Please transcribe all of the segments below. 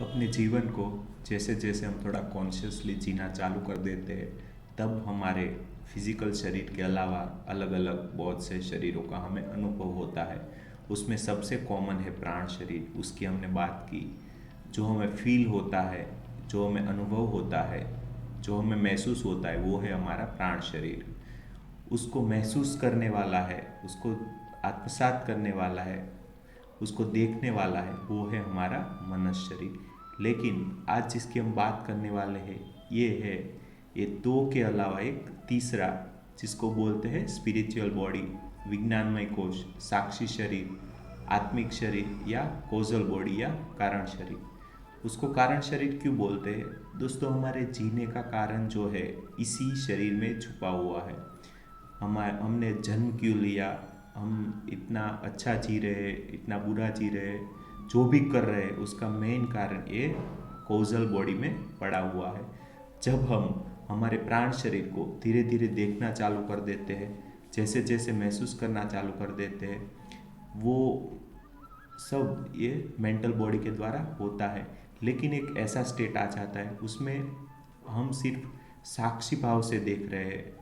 अपने जीवन को जैसे जैसे हम थोड़ा कॉन्शियसली जीना चालू कर देते हैं, तब हमारे फिजिकल शरीर के अलावा अलग अलग बहुत से शरीरों का हमें अनुभव होता है। उसमें सबसे कॉमन है प्राण शरीर, उसकी हमने बात की। जो हमें फील होता है, जो हमें अनुभव होता है, जो हमें महसूस होता है, वो है हमारा प्राण शरीर। उसको महसूस करने वाला है, उसको आत्मसात करने वाला है, उसको देखने वाला है, वो है हमारा मनुष्य शरीर। लेकिन आज जिसकी हम बात करने वाले हैं, ये है, ये दो के अलावा एक तीसरा, जिसको बोलते हैं स्पिरिचुअल बॉडी, विज्ञानमय कोश, साक्षी शरीर, आत्मिक शरीर या कोजल बॉडी या कारण शरीर। उसको कारण शरीर क्यों बोलते हैं? दोस्तों, हमारे जीने का कारण जो है इसी शरीर में छुपा हुआ है। हमने जन्म क्यों लिया, हम इतना अच्छा जी रहे, इतना बुरा जी रहे, जो भी कर रहे हैं, उसका मेन कारण ये कोजल बॉडी में पड़ा हुआ है। जब हम हमारे प्राण शरीर को धीरे धीरे देखना चालू कर देते हैं, जैसे जैसे महसूस करना चालू कर देते हैं, वो सब ये मेंटल बॉडी के द्वारा होता है। लेकिन एक ऐसा स्टेट आ जाता है, उसमें हम सिर्फ साक्षी भाव से देख रहे हैं।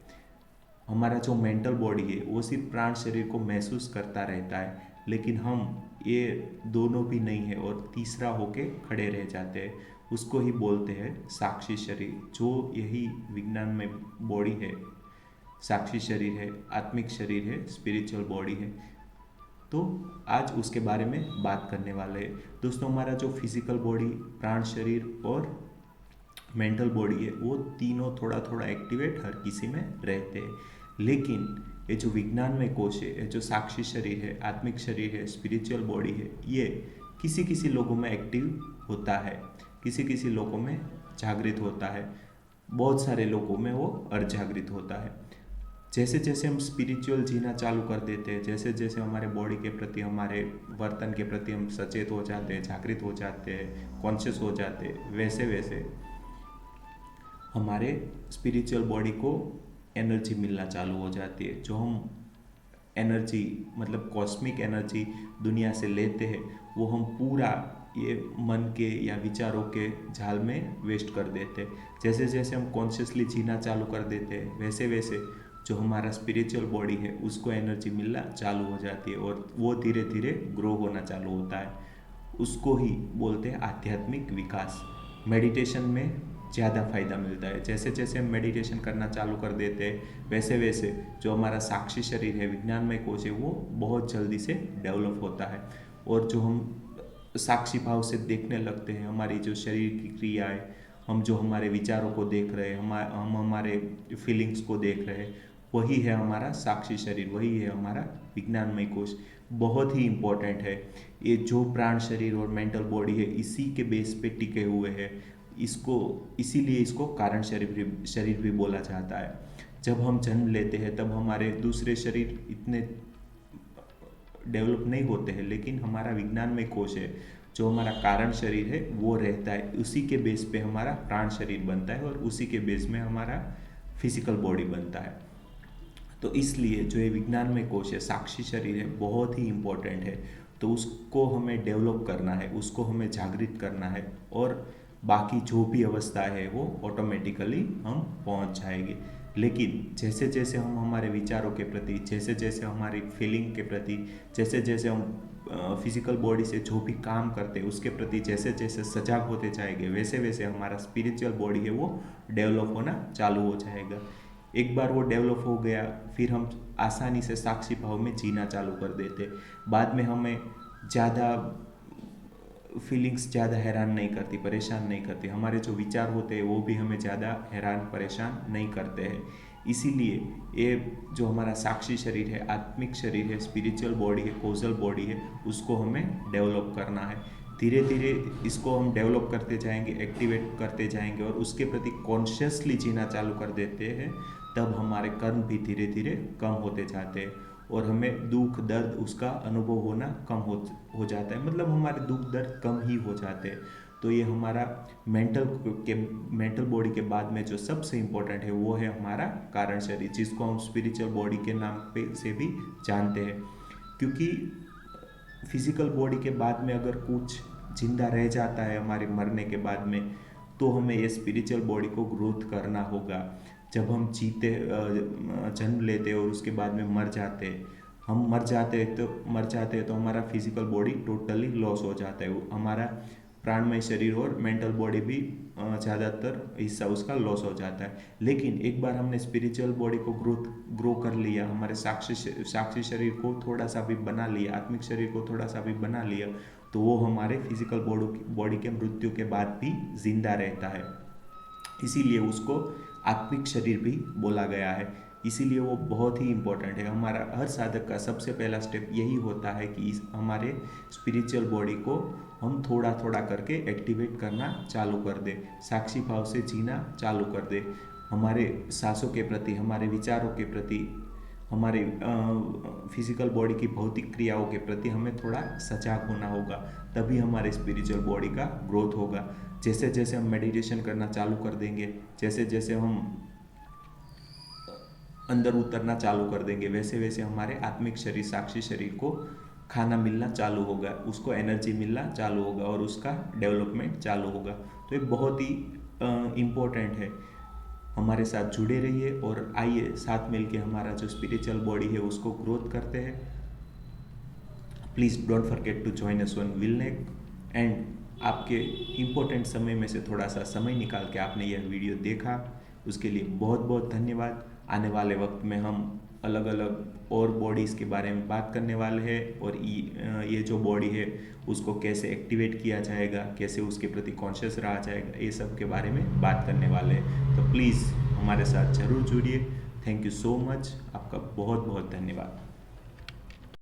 हमारा जो मेंटल बॉडी है वो सिर्फ प्राण शरीर को महसूस करता रहता है, लेकिन हम ये दोनों भी नहीं है और तीसरा होके खड़े रह जाते हैं। उसको ही बोलते हैं साक्षी शरीर, जो यही विज्ञान में बॉडी है। साक्षी शरीर है, आत्मिक शरीर है, स्पिरिचुअल बॉडी है। तो आज उसके बारे में बात करने वाले हैं। दोस्तों, हमारा जो फिजिकल बॉडी, प्राण शरीर और मेंटल बॉडी है, वो तीनों थोड़ा थोड़ा एक्टिवेट हर किसी में रहते हैं। लेकिन ये जो विज्ञान में कोश है, ये जो साक्षी शरीर है, आत्मिक शरीर है, स्पिरिचुअल बॉडी है, ये किसी किसी लोगों में एक्टिव होता है, किसी किसी लोगों में जागृत होता है, बहुत सारे लोगों में वो अर्धजागृत होता है। जैसे जैसे हम स्पिरिचुअल जीना चालू कर देते हैं, जैसे जैसे हमारे बॉडी के प्रति, हमारे वर्तन के प्रति हम सचेत हो जाते हैं, जागृत हो जाते हैं, कॉन्शियस हो जाते हैं, वैसे वैसे हमारे स्पिरिचुअल बॉडी को एनर्जी मिलना चालू हो जाती है। जो हम एनर्जी, मतलब कॉस्मिक एनर्जी दुनिया से लेते हैं, वो हम पूरा ये मन के या विचारों के जाल में वेस्ट कर देते हैं। जैसे जैसे हम कॉन्शियसली जीना चालू कर देते हैं, वैसे वैसे जो हमारा स्पिरिचुअल बॉडी है उसको एनर्जी मिलना चालू हो जाती है और वो धीरे धीरे ग्रो होना चालू होता है। उसको ही बोलते हैं आध्यात्मिक विकास। मेडिटेशन में ज़्यादा फायदा मिलता है। जैसे जैसे हम मेडिटेशन करना चालू कर देते हैं, वैसे वैसे जो हमारा साक्षी शरीर है, विज्ञानमय कोश है, वो बहुत जल्दी से डेवलप होता है। और जो हम साक्षी भाव से देखने लगते हैं, हमारी जो शरीर की क्रियाएं, हम जो हमारे विचारों को देख रहे हैं, हम हमारे फीलिंग्स को देख रहे हैं, वही है हमारा साक्षी शरीर, वही है हमारा विज्ञानमय कोश। बहुत ही इम्पोर्टेंट है। ये जो प्राण शरीर और मेंटल बॉडी है, इसी के बेस पे टिके हुए हैं। इसको इसीलिए इसको कारण शरीर भी बोला जाता है। जब हम जन्म लेते हैं तब हमारे दूसरे शरीर इतने डेवलप नहीं होते हैं, लेकिन हमारा विज्ञान में कोश है, जो हमारा कारण शरीर है, वो रहता है। उसी के बेस पे हमारा प्राण शरीर बनता है और उसी के बेस में हमारा फिजिकल बॉडी बनता है। तो इसलिए जो ये विज्ञान में कोश है, साक्षी शरीर है, बहुत ही इम्पोर्टेंट है। तो उसको हमें डेवलप करना है, उसको हमें जागृत करना है, और बाकी जो भी अवस्था है वो ऑटोमेटिकली हम पहुंच जाएंगे। लेकिन जैसे जैसे हम हमारे विचारों के प्रति, जैसे जैसे हमारी फीलिंग के प्रति, जैसे जैसे हम फिजिकल बॉडी से जो भी काम करते हैं उसके प्रति जैसे जैसे सजाग होते जाएंगे, वैसे वैसे हमारा स्पिरिचुअल बॉडी है वो डेवलप होना चालू हो जाएगा। एक बार वो डेवलप हो गया, फिर हम आसानी से साक्षी भाव में जीना चालू कर देते। बाद में हमें ज़्यादा फीलिंग्स ज़्यादा हैरान नहीं करती, परेशान नहीं करती। हमारे जो विचार होते हैं वो भी हमें ज़्यादा हैरान परेशान नहीं करते हैं। इसीलिए ये जो हमारा साक्षी शरीर है, आत्मिक शरीर है, स्पिरिचुअल बॉडी है, कोजल बॉडी है, उसको हमें डेवलप करना है। धीरे धीरे इसको हम डेवलप करते जाएंगे, एक्टिवेट करते जाएंगे और उसके प्रति कॉन्शियसली जीना चालू कर देते हैं, तब हमारे कर्म भी धीरे धीरे कम होते जाते हैं और हमें दुख दर्द उसका अनुभव होना कम हो जाता है। मतलब हमारे दुख दर्द कम ही हो जाते हैं। तो ये हमारा मेंटल बॉडी के बाद में जो सबसे इम्पोर्टेंट है वो है हमारा कारण शरीर, जिसको हम स्पिरिचुअल बॉडी के नाम पे से भी जानते हैं। क्योंकि फिजिकल बॉडी के बाद में अगर कुछ जिंदा रह जाता है हमारे मरने के बाद में, तो हमें ये स्पिरिचुअल बॉडी को ग्रोथ करना होगा। जब हम जन्म लेते और उसके बाद में मर जाते हैं तो हमारा फिजिकल बॉडी टोटली लॉस हो जाता है, हमारा प्राणमय शरीर और मेंटल बॉडी भी ज़्यादातर हिस्सा उसका लॉस हो जाता है। लेकिन एक बार हमने स्पिरिचुअल बॉडी को ग्रो कर लिया, हमारे साक्षी शरीर को थोड़ा सा भी बना लिया, आत्मिक शरीर को थोड़ा सा भी बना लिया, तो वो हमारे फिजिकल बॉडी के मृत्यु के बाद भी जिंदा रहता है। इसीलिए उसको आत्मिक शरीर भी बोला गया है। इसीलिए वो बहुत ही इम्पोर्टेंट है। हमारा हर साधक का सबसे पहला स्टेप यही होता है कि हमारे स्पिरिचुअल बॉडी को हम थोड़ा थोड़ा करके एक्टिवेट करना चालू कर दे, साक्षी भाव से जीना चालू कर दे। हमारे सांसों के प्रति, हमारे विचारों के प्रति, हमारे फिजिकल बॉडी की भौतिक क्रियाओं के प्रति हमें थोड़ा सजग होना होगा, तभी हमारे स्पिरिचुअल बॉडी का ग्रोथ होगा। जैसे जैसे हम मेडिटेशन करना चालू कर देंगे, जैसे जैसे हम अंदर उतरना चालू कर देंगे, वैसे वैसे हमारे आत्मिक शरीर, साक्षी शरीर को खाना मिलना चालू होगा, उसको एनर्जी मिलना चालू होगा और उसका डेवलपमेंट चालू होगा। तो ये बहुत ही इम्पोर्टेंट है। हमारे साथ जुड़े रहिए और आइए साथ मिलके हमारा जो स्पिरिचुअल बॉडी है उसको ग्रोथ करते हैं। Please don't forget to join us on विलनेक। एंड आपके इम्पोर्टेंट समय में से थोड़ा सा समय निकाल के आपने यह वीडियो देखा, उसके लिए बहुत बहुत धन्यवाद। आने वाले वक्त में हम अलग अलग और बॉडीज़ के बारे में बात करने वाले हैं, और ये जो बॉडी है उसको कैसे एक्टिवेट किया जाएगा, कैसे उसके प्रति कॉन्शियस रहा जाएगा, ये सब के बारे में बात करने वाले हैं। तो प्लीज़ हमारे साथ ज़रूर जुड़िए। थैंक यू सो मच, आपका बहुत बहुत धन्यवाद।